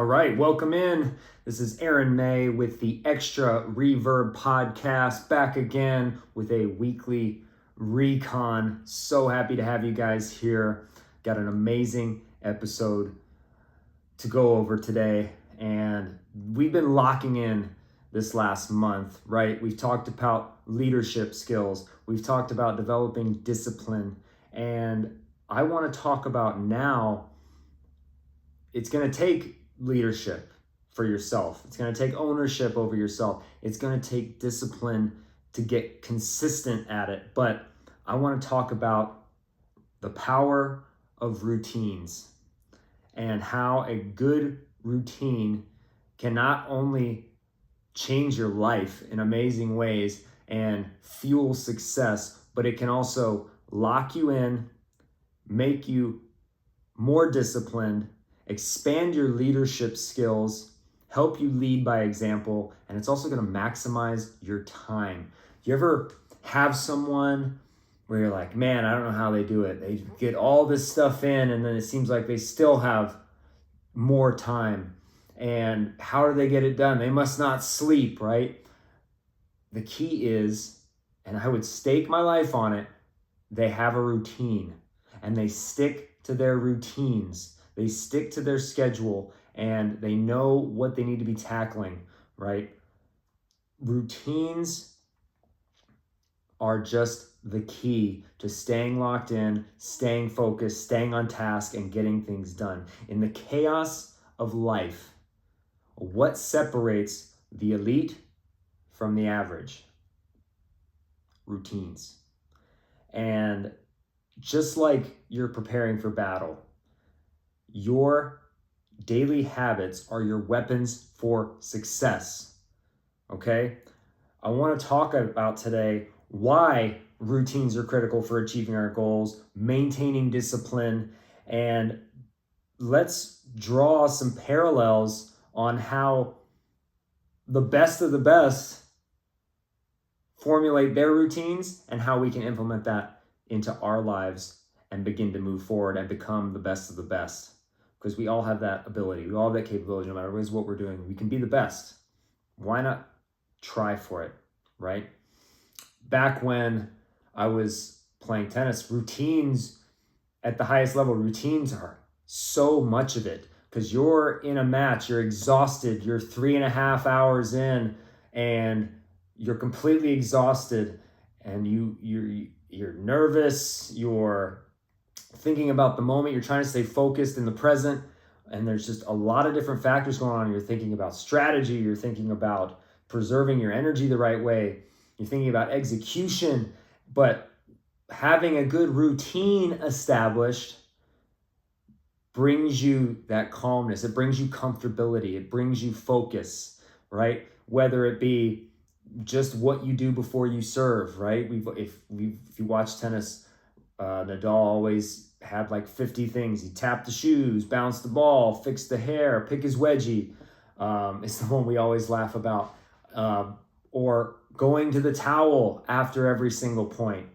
All right, welcome in. This is Aaron May with the Extra Reverb podcast, back again with a weekly recon. So happy to have you guys here. Got an amazing episode to go over today, and we've been locking in this last month, right? We've talked about leadership skills, we've talked about developing discipline, and I want to talk about now. It's going to take leadership for yourself. It's going to take ownership over yourself. It's going to take discipline to get consistent at it. But I want to talk about the power of routines and how a good routine can not only change your life in amazing ways and fuel success, but it can also lock you in, make you more disciplined, expand your leadership skills, help you lead by example, and it's also going to maximize your time. You ever have someone where you're like, man, I don't know how they do it. They get all this stuff in, and then it seems like they still have more time. And how do they get it done? They must not sleep, right? The key is, and I would stake my life on it, they have a routine, and they stick to their routines. They stick to their schedule, and they know what they need to be tackling, right? Routines are just the key to staying locked in, staying focused, staying on task, and getting things done. In the chaos of life, what separates the elite from the average? Routines. And just like you're preparing for battle, your daily habits are your weapons for success, okay? I want to talk about today why routines are critical for achieving our goals, maintaining discipline, and let's draw some parallels on how the best of the best formulate their routines and how we can implement that into our lives and begin to move forward and become the best of the best. Because we all have that ability. We all have that capability, no matter what we're doing. We can be the best. Why not try for it, right? Back when I was playing tennis, routines at the highest level, routines are so much of it. Because you're in a match, you're exhausted, you're 3.5 hours in, and you're completely exhausted, and you're nervous, you're thinking about the moment, you're trying to stay focused in the present, and there's just a lot of different factors going on. You're thinking about strategy, you're thinking about preserving your energy the right way, you're thinking about execution, but having a good routine established brings you that calmness, it brings you comfortability, it brings you focus, right? Whether it be just what you do before you serve, right? If you watch tennis, Nadal always had like 50 things. He tapped the shoes, bounced the ball, fixed the hair, pick his wedgie. It's the one we always laugh about. Or going to the towel after every single point.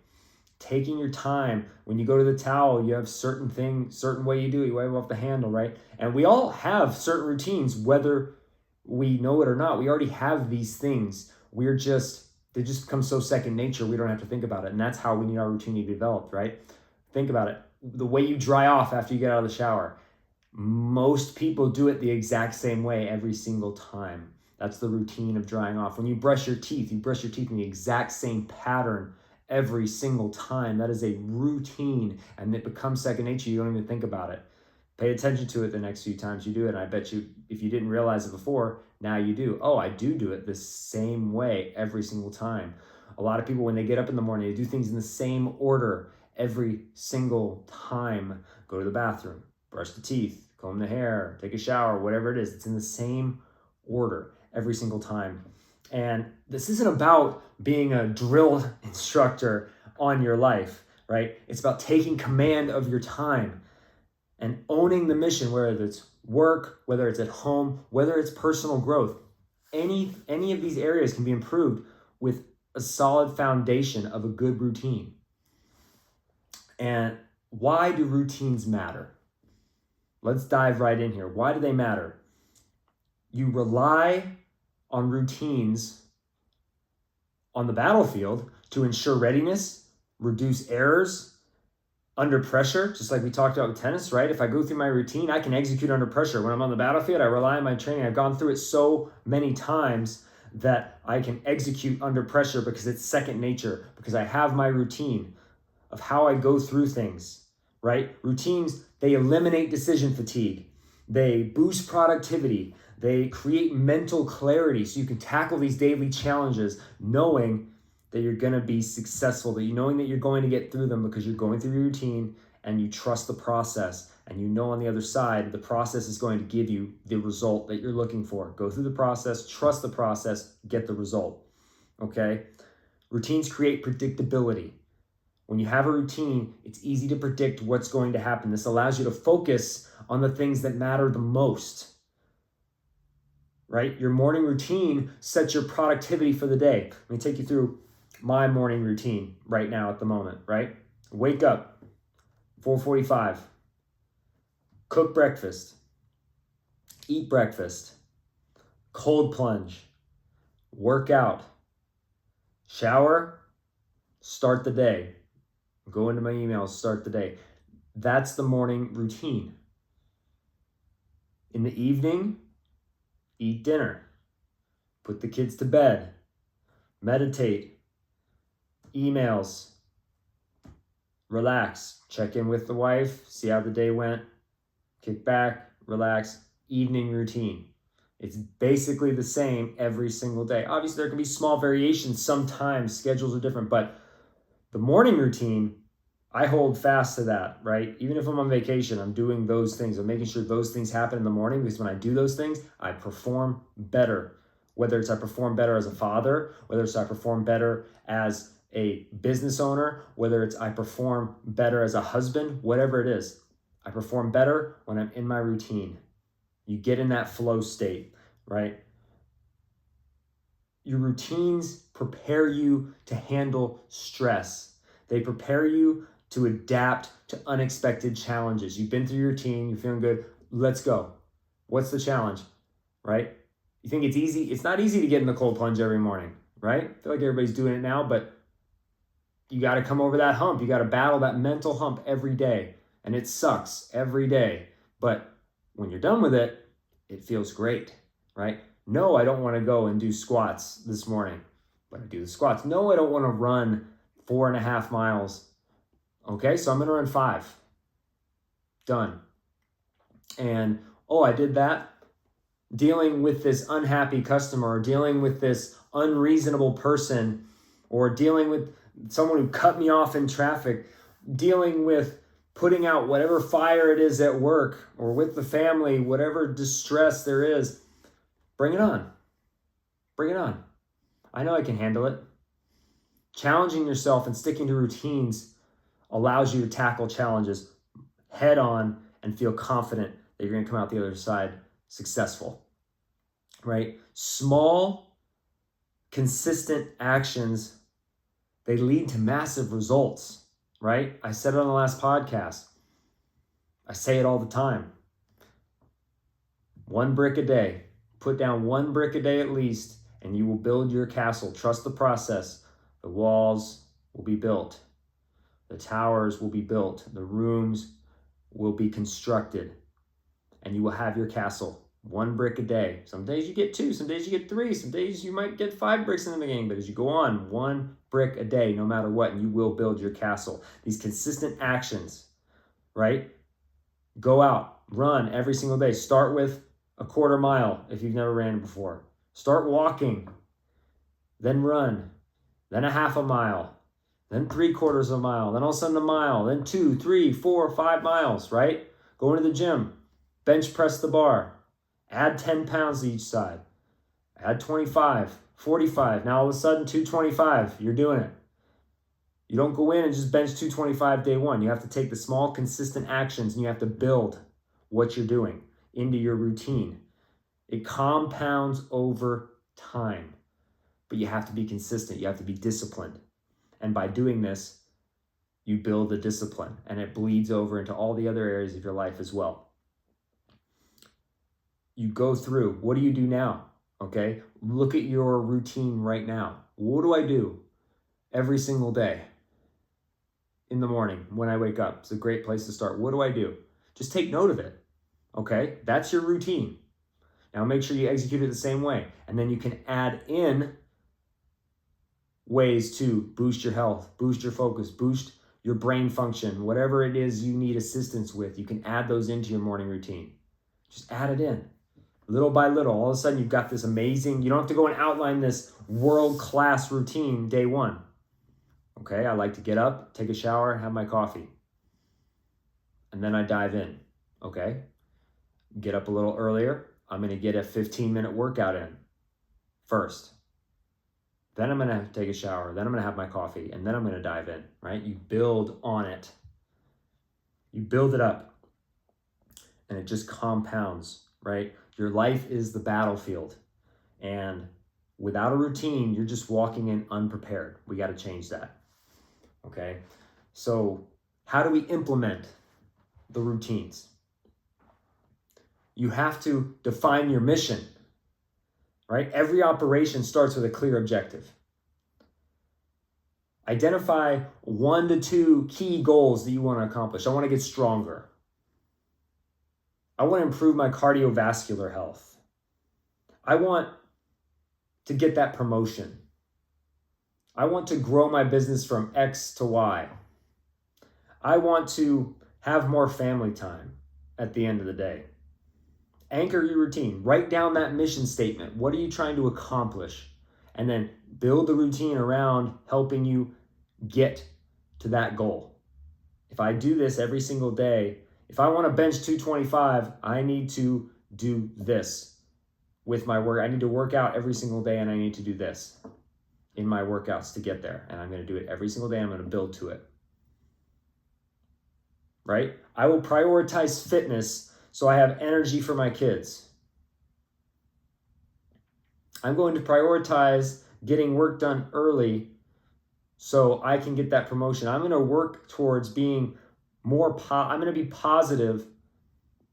Taking your time. When you go to the towel, you have certain way you do it. You wipe off the handle, right? And we all have certain routines, whether we know it or not. We already have these things. They just become so second nature, we don't have to think about it. And that's how we need our routine to be developed, right? Think about it. The way you dry off after you get out of the shower. Most people do it the exact same way every single time. That's the routine of drying off. When you brush your teeth in the exact same pattern every single time. That is a routine, and it becomes second nature. You don't even think about it. Pay attention to it the next few times you do it. And I bet you, if you didn't realize it before, now you do. Oh, I do it the same way every single time. A lot of people, when they get up in the morning, they do things in the same order every single time. Go to the bathroom, brush the teeth, comb the hair, take a shower, whatever it is. It's in the same order every single time. And this isn't about being a drill instructor on your life, right? It's about taking command of your time and owning the mission, whether it's work, whether it's at home, whether it's personal growth. Any of these areas can be improved with a solid foundation of a good routine. And why do routines matter? Let's dive right in here. Why do they matter? You rely on routines on the battlefield to ensure readiness, reduce errors under pressure, just like we talked about with tennis, right? If I go through my routine, I can execute under pressure. When I'm on the battlefield, I rely on my training. I've gone through it so many times that I can execute under pressure because it's second nature, because I have my routine of how I go through things, right? Routines, they eliminate decision fatigue. They boost productivity. They create mental clarity so you can tackle these daily challenges knowing that you're going to be successful, knowing that you're going to get through them because you're going through your routine and you trust the process, and you know on the other side the process is going to give you the result that you're looking for. Go through the process, trust the process, get the result. Okay? Routines create predictability. When you have a routine, it's easy to predict what's going to happen. This allows you to focus on the things that matter the most. Right? Your morning routine sets your productivity for the day. Let me take you through my morning routine right now at the moment, right? Wake up, 4:45, cook breakfast, eat breakfast, cold plunge, work out, shower, start the day, go into my emails, start the day. That's the morning routine. In the evening, eat dinner, put the kids to bed, meditate, emails, relax, check in with the wife, see how the day went, kick back, relax, evening routine. It's basically the same every single day. Obviously, there can be small variations. Sometimes schedules are different, but the morning routine, I hold fast to that, right? Even if I'm on vacation, I'm doing those things. I'm making sure those things happen in the morning, because when I do those things, I perform better. Whether it's I perform better as a father, whether it's I perform better as a business owner, whether it's I perform better as a husband, whatever it is, I perform better when I'm in my routine. You get in that flow state, right? Your routines prepare you to handle stress. They prepare you to adapt to unexpected challenges. You've been through your routine, you're feeling good, let's go. What's the challenge, right? You think it's easy? It's not easy to get in the cold plunge every morning, right? I feel like everybody's doing it now, but you got to come over that hump. You got to battle that mental hump every day, and it sucks every day. But when you're done with it, it feels great, right? No, I don't want to go and do squats this morning, but I do the squats. No, I don't want to run 4.5 miles. Okay, so I'm going to run 5. Done. And, oh, I did that. Dealing with this unhappy customer, or dealing with this unreasonable person, or dealing with someone who cut me off in traffic, dealing with putting out whatever fire it is at work or with the family, whatever distress there is, bring it on. Bring it on. I know I can handle it. Challenging yourself and sticking to routines allows you to tackle challenges head on and feel confident that you're going to come out the other side successful, right? Small, consistent actions, they lead to massive results, right? I said it on the last podcast. I say it all the time. 1 brick a day. Put down 1 brick a day at least, and you will build your castle. Trust the process. The walls will be built. The towers will be built. The rooms will be constructed. And you will have your castle. 1 brick a day. Some days you get 2, some days you get 3, some days you might get 5 bricks in the game. But as you go on, 1 brick a day, no matter what, and you will build your castle. These consistent actions, right? Go out, run every single day. Start with a 1/4 mile if you've never ran before. Start walking, then run, then a 1/2 mile, then 3/4 mile, then all of a sudden a mile, then 2, 3, 4, 5 miles, right? Go into the gym, bench press the bar, add 10 pounds to each side, add 25, 45. Now all of a sudden 225, you're doing it. You don't go in and just bench 225 day one. You have to take the small, consistent actions and you have to build what you're doing into your routine. It compounds over time, but you have to be consistent. You have to be disciplined. And by doing this, you build the discipline and it bleeds over into all the other areas of your life as well. you go through, what do you do now? Okay, look at your routine right now. What do I do every single day in the morning when I wake up? It's a great place to start. What do I do? Just take note of it. Okay, that's your routine. Now make sure you execute it the same way. And then you can add in ways to boost your health, boost your focus, boost your brain function, whatever it is you need assistance with. You can add those into your morning routine. Just add it in. Little by little, all of a sudden you've got this amazing, you don't have to go and outline this world-class routine day one. Okay, I like to get up, take a shower, have my coffee. And then I dive in. Okay, get up a little earlier. I'm gonna get a 15-minute workout in first. Then I'm gonna take a shower, then I'm gonna have my coffee, and then I'm gonna dive in, right? You build on it. You build it up, and it just compounds, right? Your life is the battlefield, and without a routine, you're just walking in unprepared. We gotta change that, okay? So how do we implement the routines? You have to define your mission, right? Every operation starts with a clear objective. Identify 1 to 2 key goals that you want to accomplish. I want to get stronger. I want to improve my cardiovascular health. I want to get that promotion. I want to grow my business from X to Y. I want to have more family time at the end of the day. Anchor your routine. Write down that mission statement. What are you trying to accomplish? And then build the routine around helping you get to that goal. If I do this every single day, if I want to bench 225, I need to do this with my work. I need to work out every single day, and I need to do this in my workouts to get there. And I'm going to do it every single day. I'm going to build to it. Right? I will prioritize fitness so I have energy for my kids. I'm going to prioritize getting work done early so I can get that promotion. I'm going to work towards being I'm going to be positive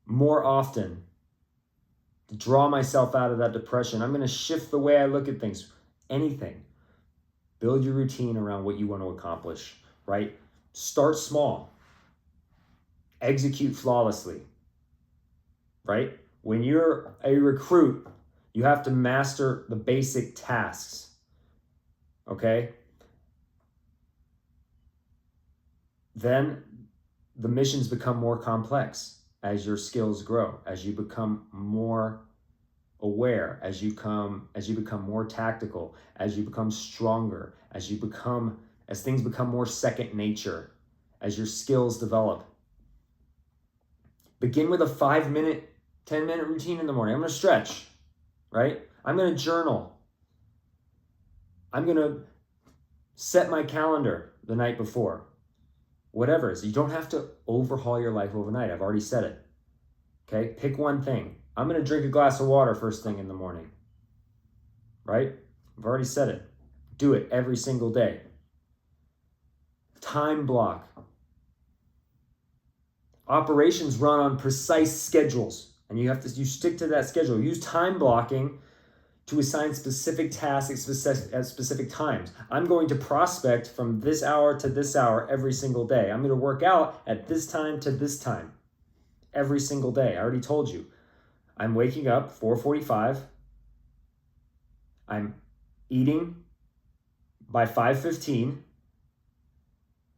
more often to draw myself out of that depression. I'm going to shift the way I look at things. Anything. Build your routine around what you want to accomplish, right? Start small. Execute flawlessly. Right? When you're a recruit, you have to master the basic tasks. Okay? Then the missions become more complex as your skills grow, as you become more aware, as you become more tactical, as you become stronger, as things become more second nature, as your skills develop. Begin with a 5-minute, 10-minute routine in the morning. I'm going to stretch, right? I'm going to journal. I'm going to set my calendar the night before. Whatever it is. You don't have to overhaul your life overnight. I've already said it. Okay? Pick one thing. I'm going to drink a glass of water first thing in the morning. Right? I've already said it. Do it every single day. Time block. Operations run on precise schedules, and you stick to that schedule. Use time blocking to assign specific tasks at specific times. I'm going to prospect from this hour to this hour every single day. I'm going to work out at this time to this time every single day. I already told you. I'm waking up 4:45. I'm eating by 5:15.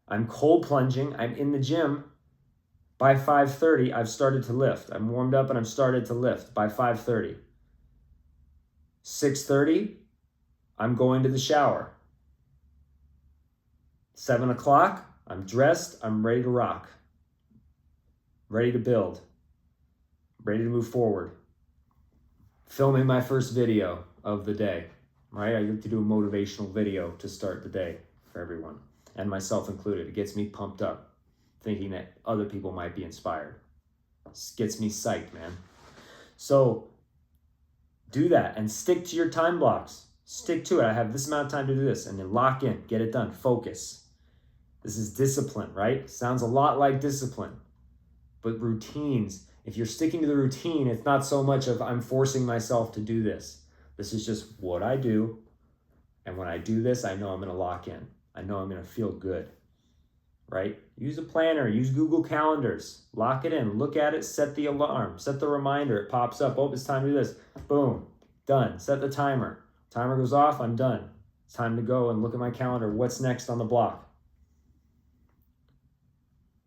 I'm cold plunging. I'm in the gym. By 5:30, I've started to lift. I'm warmed up and I've started to lift by 5:30. 6:30, I'm going to the shower. 7 o'clock, I'm dressed, I'm ready to rock. Ready to build. Ready to move forward. Filming my first video of the day, right? I get to do a motivational video to start the day for everyone, and myself included. It gets me pumped up, thinking that other people might be inspired. It gets me psyched, man. So do that and stick to your time blocks. Stick to it. I have this amount of time to do this, and then lock in, get it done, focus. This is discipline, right? Sounds a lot like discipline, but routines If you're sticking to the routine, it's not so much of I'm forcing myself to do this. This is just what I do. And when I do this, I know I'm going to lock in. I know I'm going to feel good, right? Use a planner, use Google Calendars, lock it in, look at it, set the alarm, set the reminder. It pops up. Oh, it's time to do this. Boom, done. Set the timer. Timer goes off, I'm done. It's time to go and look at my calendar. What's next on the block?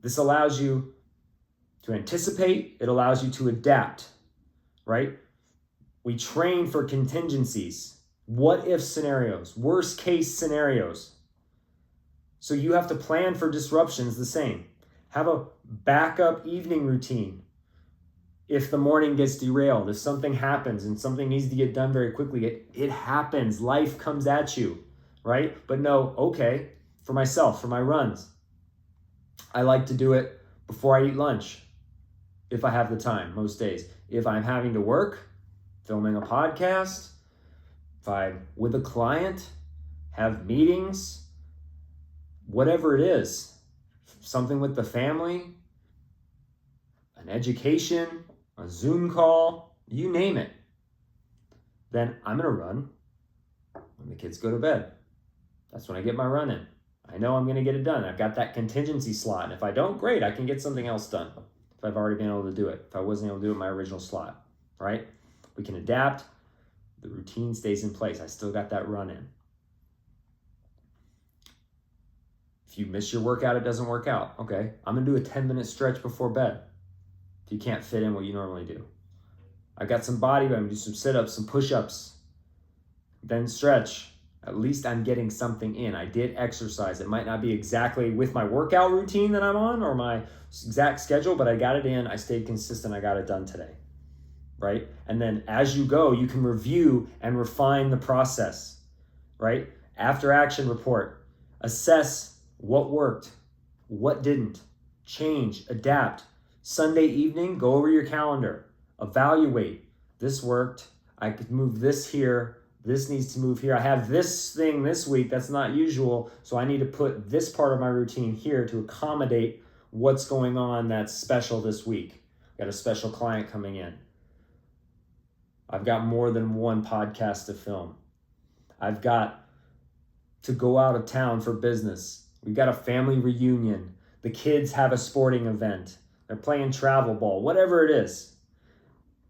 This allows you to anticipate. It allows you to adapt, right? We train for contingencies, what if scenarios, worst case scenarios. So you have to plan for disruptions the same. Have a backup evening routine. If the morning gets derailed, if something happens and something needs to get done very quickly, it happens. Life comes at you, right? But no, okay, for myself, for my runs, I like to do it before I eat lunch, if I have the time, most days. If I'm having to work, filming a podcast, if I'm with a client, have meetings, whatever it is, something with the family, an education, a Zoom call, you name it, then I'm going to run when the kids go to bed. That's when I get my run in. I know I'm going to get it done. I've got that contingency slot. And if I don't, great, I can get something else done if I've already been able to do it, if I wasn't able to do it in my original slot, right? We can adapt. The routine stays in place. I still got that run in. If you miss your workout, it doesn't work out. Okay, I'm going to do a 10-minute stretch before bed if you can't fit in what you normally do. I got some body weight. I'm going to do some sit-ups, some push-ups, then stretch. At least I'm getting something in. I did exercise. It might not be exactly with my workout routine that I'm on or my exact schedule, but I got it in. I stayed consistent. I got it done today, right? And then as you go, you can review and refine the process, right? After action report, assess what worked, what didn't, change, adapt. Sunday evening, go over your calendar, evaluate. This worked. I could move this here. This needs to move here. I have this thing this week that's not usual, so I need to put this part of my routine here to accommodate what's going on that's special this week. Got a special client coming in. I've got more than one podcast to film. I've got to go out of town for business. We've got a family reunion. The kids have a sporting event. They're playing travel ball, whatever it is.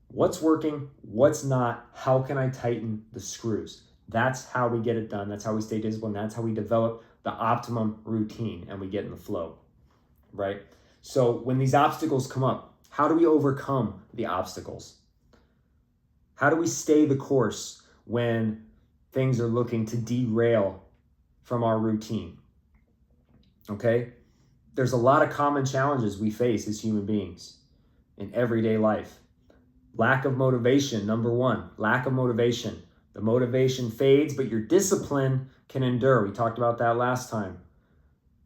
What's working? What's not? How can I tighten the screws? That's how we get it done. That's how we stay disciplined. That's how we develop the optimum routine and we get in the flow, right? So when these obstacles come up, how do we overcome the obstacles? How do we stay the course when things are looking to derail from our routine? Okay? There's a lot of common challenges we face as human beings in everyday life. Lack of motivation, number one. Lack of motivation. The motivation fades, but your discipline can endure. We talked about that last time.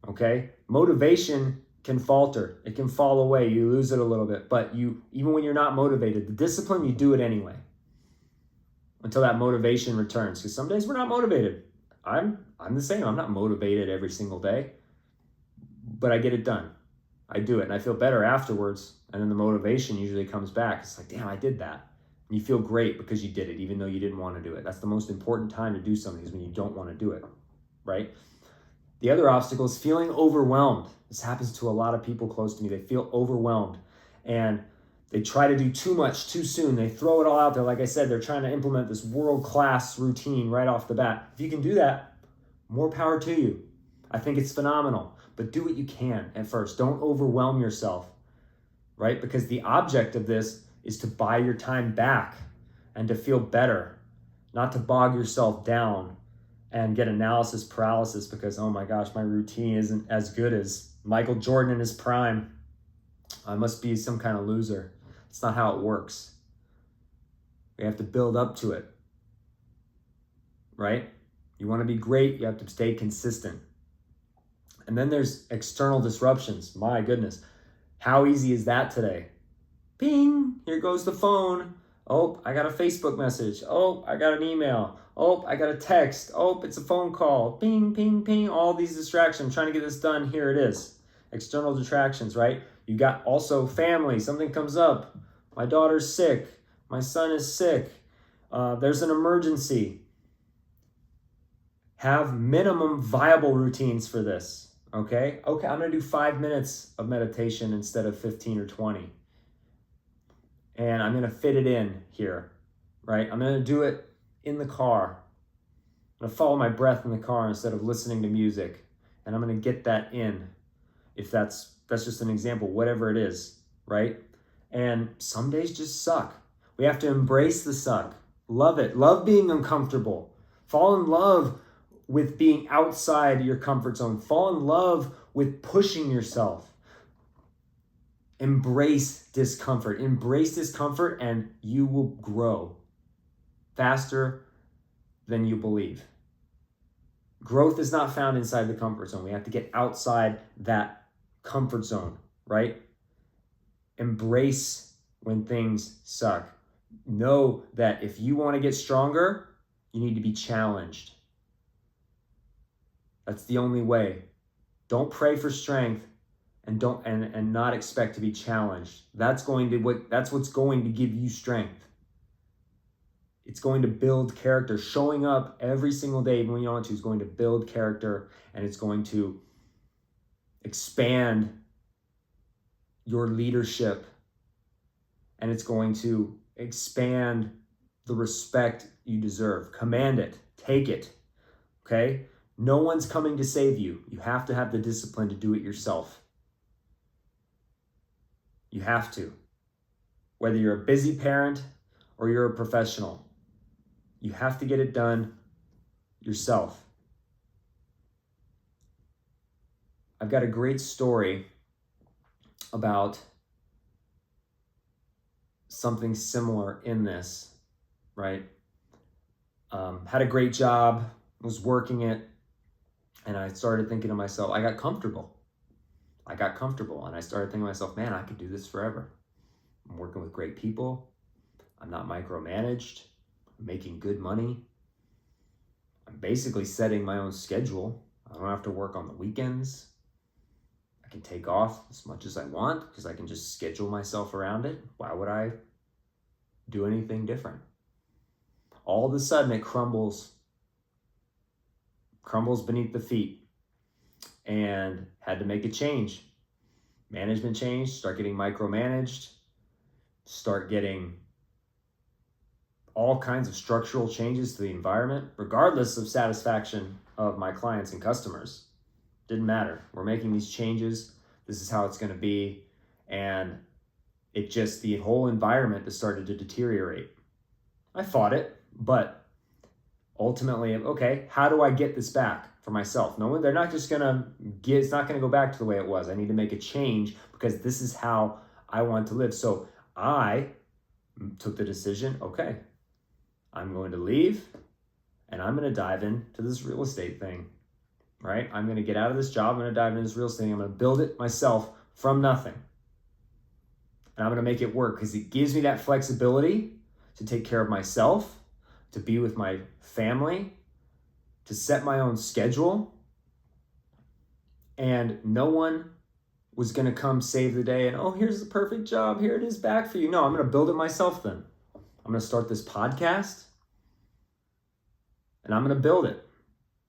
Okay? Motivation can falter. It can fall away. You lose it a little bit. But even when you're not motivated, the discipline, you do it anyway until that motivation returns. Because some days we're not motivated. I'm the same. I'm not motivated every single day. But I get it done. I do it. And I feel better afterwards. And then the motivation usually comes back. It's like, damn, I did that. And you feel great because you did it, even though you didn't want to do it. That's the most important time to do something, is when you don't want to do it, right? The other obstacle is feeling overwhelmed. This happens to a lot of people close to me. They feel overwhelmed and they try to do too much too soon. They throw it all out there. Like I said, they're trying to implement this world-class routine right off the bat. If you can do that, more power to you. I think it's phenomenal, but do what you can at first. Don't overwhelm yourself, right? Because the object of this is to buy your time back and to feel better, not to bog yourself down and get analysis paralysis because, oh my gosh, my routine isn't as good as Michael Jordan in his prime. I must be some kind of loser. It's not how it works. We have to build up to it, right? You want to be great, you have to stay consistent. And then there's external disruptions. My goodness, how easy is that today? Ping, here goes the phone. Oh, I got a Facebook message. Oh, I got an email. Oh, I got a text. Oh, it's a phone call. Ping, ping, ping. All these distractions. I'm trying to get this done. Here it is. External distractions, right? You got also family. Something comes up. My daughter's sick. My son is sick. There's an emergency. Have minimum viable routines for this. Okay, I'm going to do 5 minutes of meditation instead of 15 or 20. And I'm going to fit it in here, right? I'm going to do it in the car. I'm going to follow my breath in the car instead of listening to music. And I'm going to get that in, if that's just an example, whatever it is, right? And some days just suck. We have to embrace the suck. Love it. Love being uncomfortable. Fall in love with being outside your comfort zone. Fall in love with pushing yourself. Embrace discomfort. Embrace discomfort and you will grow faster than you believe. Growth is not found inside the comfort zone. We have to get outside that comfort zone, right? Embrace when things suck. Know that if you want to get stronger, you need to be challenged. That's the only way. Don't pray for strength and not expect to be challenged. That's what's going to give you strength. It's going to build character. Showing up every single day, even when you don't want to, is going to build character, and it's going to expand your leadership, and it's going to expand the respect you deserve. Command it. Take it. Okay? No one's coming to save you. You have to have the discipline to do it yourself. You have to. Whether you're a busy parent or you're a professional, you have to get it done yourself. I've got a great story about something similar in this, right? Had a great job, was working it, and I started thinking to myself, I got comfortable, and I started thinking to myself, man, I could do this forever. I'm working with great people. I'm not micromanaged. I'm making good money. I'm basically setting my own schedule. I don't have to work on the weekends. I can take off as much as I want because I can just schedule myself around it. Why would I do anything different? All of a sudden it crumbles beneath the feet, and had to make a change. Management change, start getting micromanaged, start getting all kinds of structural changes to the environment, regardless of satisfaction of my clients and customers. Didn't matter. We're making these changes. This is how it's going to be. And the whole environment just started to deteriorate. I fought it, but ultimately, okay, how do I get this back for myself? They're not just it's not going to go back to the way it was. I need to make a change because this is how I want to live. So I took the decision, okay, I'm going to leave and I'm going to dive into this real estate thing, right? I'm going to get out of this job. I'm going to dive into this real estate thing. I'm going to build it myself from nothing. And I'm going to make it work because it gives me that flexibility to take care of myself, to be with my family, to set my own schedule. And no one was going to come save the day and, oh, here's the perfect job. Here it is back for you. No, I'm going to build it myself then. I'm going to start this podcast and I'm going to build it.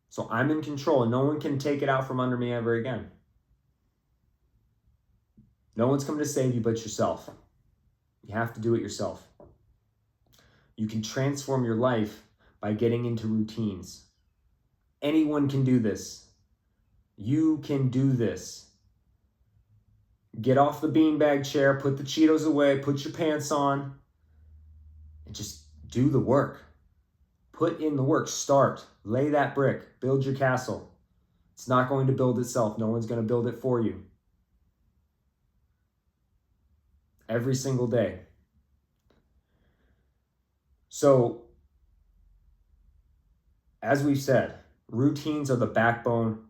So I'm in control and no one can take it out from under me ever again. No one's coming to save you but yourself. You have to do it yourself. You can transform your life by getting into routines. Anyone can do this. You can do this. Get off the beanbag chair, put the Cheetos away, put your pants on, and just do the work. Put in the work. Start. Lay that brick. Build your castle. It's not going to build itself. No one's going to build it for you. Every single day. So, as we've said, routines are the backbone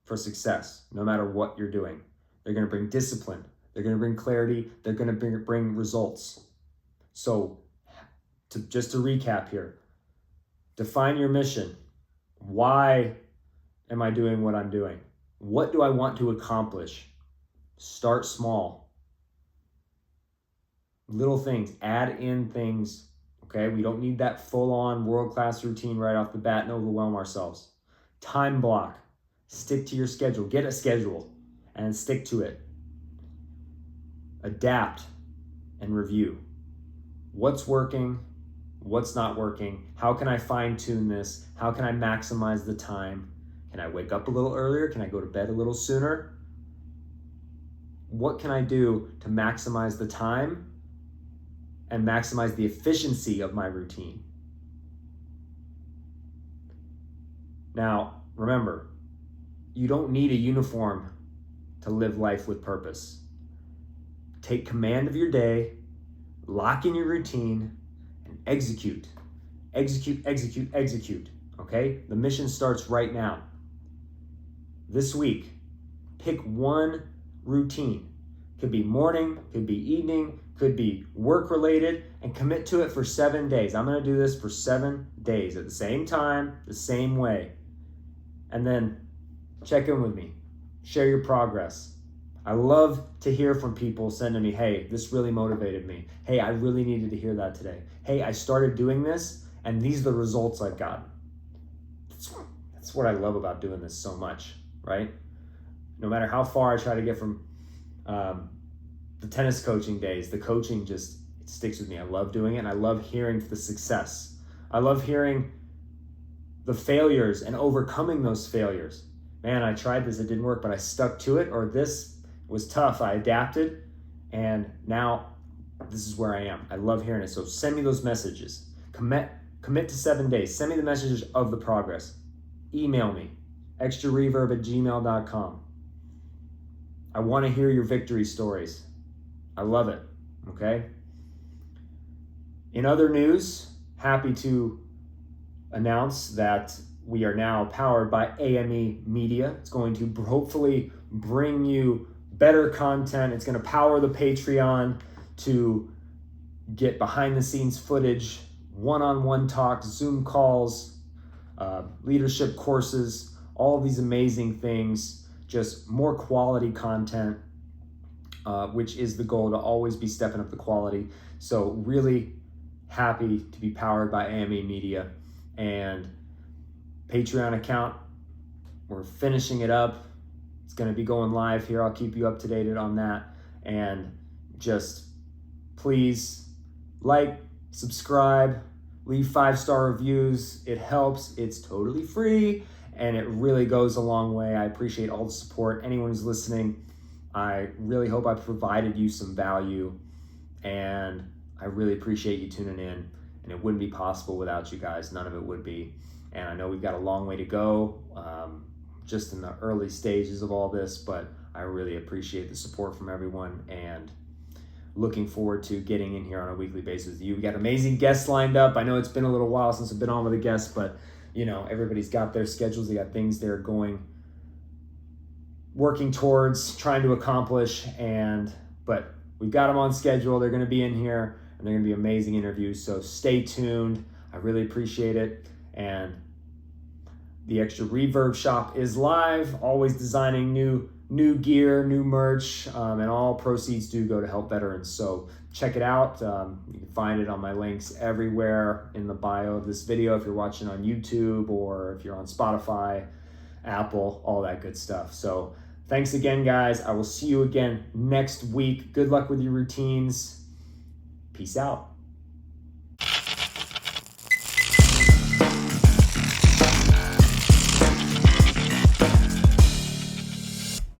for success, no matter what you're doing. They're going to bring discipline. They're going to bring clarity. They're going to bring results. So, just to recap here, define your mission. Why am I doing what I'm doing? What do I want to accomplish? Start small. Little things, add in things, okay? We don't need that full-on world-class routine right off the bat and overwhelm ourselves. Time block, stick to your schedule, get a schedule and stick to it. Adapt and review. What's working? What's not working? How can I fine-tune this? How can I maximize the time? Can I wake up a little earlier? Can I go to bed a little sooner? What can I do to maximize the time and maximize the efficiency of my routine? Now, remember, you don't need a uniform to live life with purpose. Take command of your day, lock in your routine, and execute. Execute, execute, execute, okay? The mission starts right now. This week, pick one routine. Could be morning, could be evening, could be work related, and commit to it for 7 days. I'm gonna do this for 7 days at the same time, the same way. And then check in with me, share your progress. I love to hear from people sending me, hey, this really motivated me. Hey, I really needed to hear that today. Hey, I started doing this and these are the results I've gotten. That's what I love about doing this so much, right? No matter how far I try to get from the tennis coaching days, the coaching just sticks with me. I love doing it and I love hearing the success. I love hearing the failures and overcoming those failures. Man, I tried this, it didn't work, but I stuck to it, or this was tough, I adapted, and now this is where I am. I love hearing it. So send me those messages. Commit to 7 days. Send me the messages of the progress. Email me, extrarvrb@gmail.com. I want to hear your victory stories. I love it, okay? In other news, happy to announce that we are now powered by AME Media. It's going to hopefully bring you better content. It's going to power the Patreon to get behind the scenes footage, one-on-one talks, Zoom calls, leadership courses, all of these amazing things, just more quality content, which is the goal, to always be stepping up the quality. So really happy to be powered by AME Media. And Patreon account, we're finishing it up. It's going to be going live here. I'll keep you up to date on that. And just please like, subscribe, leave 5-star reviews. It helps. It's totally free and it really goes a long way. I appreciate all the support. Anyone who's listening, I really hope I provided you some value, and I really appreciate you tuning in. And it wouldn't be possible without you guys. None of it would be. And I know we've got a long way to go, just in the early stages of all this, but I really appreciate the support from everyone and looking forward to getting in here on a weekly basis with you. We got amazing guests lined up. I know it's been a little while since I've been on with a guest, but you know, everybody's got their schedules. They got things they're working towards, trying to accomplish, but we've got them on schedule. They're going to be in here and they're going to be amazing interviews. So stay tuned. I really appreciate it. And the Extra Reverb shop is live, always designing new gear, new merch, and all proceeds do go to help veterans. So check it out. You can find it on my links everywhere in the bio of this video if you're watching on YouTube or if you're on Spotify, Apple, all that good stuff. So thanks again, guys. I will see you again next week. Good luck with your routines. Peace out.